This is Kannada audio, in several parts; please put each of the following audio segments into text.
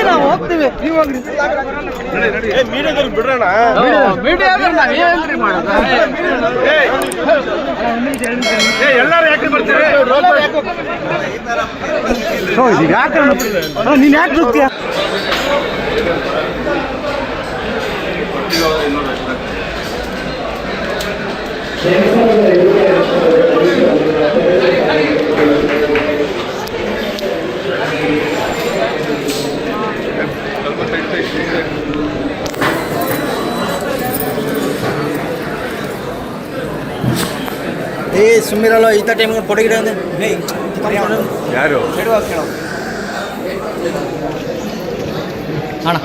ನಾವು ಹೋಗ್ತೀವಿ. ಮೀಡಿಯಾದಲ್ಲಿ ಬಿಡ್ರಣ. ಎಲ್ಲಾರು ಯಾಕೆ ಬರ್ತೀರಿ? ನೀನ್ ಯಾಕೆ ಹೋಗ್ತೀಯ? ಸುಮ್ಮಿರಲ್ಲ ಇಂಥ ಟೈಮ್ ಕೊಡಗಿಡ ಯಾರು ಅಣ್ಣ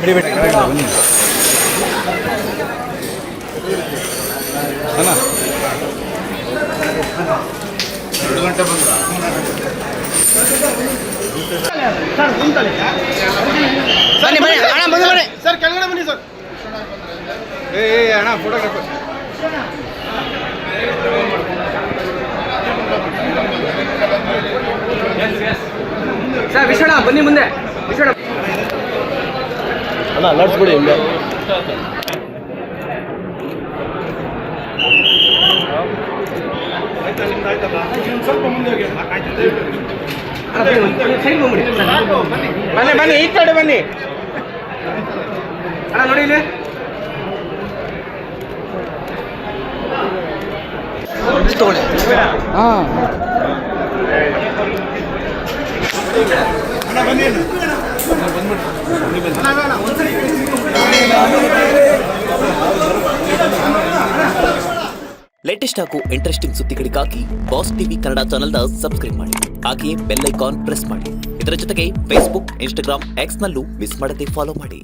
ಬಿಡಿ ಅಣ್ಣ 2 ಗಂಟೆ ಬಂದ್ರ ಬನ್ನಿ ಬನ್ನಿ ಅಣ್ಣ ಬಂದು ಬನ್ನಿ ಸರ್ ಕೆಳಗಡೆ ಬನ್ನಿ ಸರ್. ಅಣ್ಣ ಫೋಟೋಗ್ರಾಫರ್ ಸರ್ ವಿಷಣ ಬನ್ನಿ ಮುಂದೆ ವಿಷಣ ಅಣ್ಣ ನಡ್ಸ್ಬಿಡಿ ಹಿಂಗೆ. ಸ್ವಲ್ಪ ಮುಂದೆ ಬನ್ನಿ ಬನ್ನಿ ಈ ಕಡೆ ಬನ್ನಿ ಅಣ್ಣ ನೋಡಿ ಇಲ್ಲಿ ತಗೊಳ್ಳಿ. ಹಾಂ ಲೇಟೆಸ್ಟ್ ಹಾಗೂ ಇಂಟ್ರೆಸ್ಟಿಂಗ್ ಸುದ್ದಿಗಳಿಗಾಗಿ ಬಾಸ್ ಟಿವಿ ಕನ್ನಡ ಚಾನೆಲ್ನ ಸಬ್ಸ್ಕ್ರೈಬ್ ಮಾಡಿ. ಹಾಗೆಯೇ ಬೆಲ್ ಐಕಾನ್ ಪ್ರೆಸ್ ಮಾಡಿ. ಇದರ ಜೊತೆಗೆ ಫೇಸ್ಬುಕ್, ಇನ್ಸ್ಟಾಗ್ರಾಮ್, ಎಕ್ಸ್ ನಲ್ಲೂ ಮಿಸ್ ಮಾಡದೆ ಫಾಲೋ ಮಾಡಿ.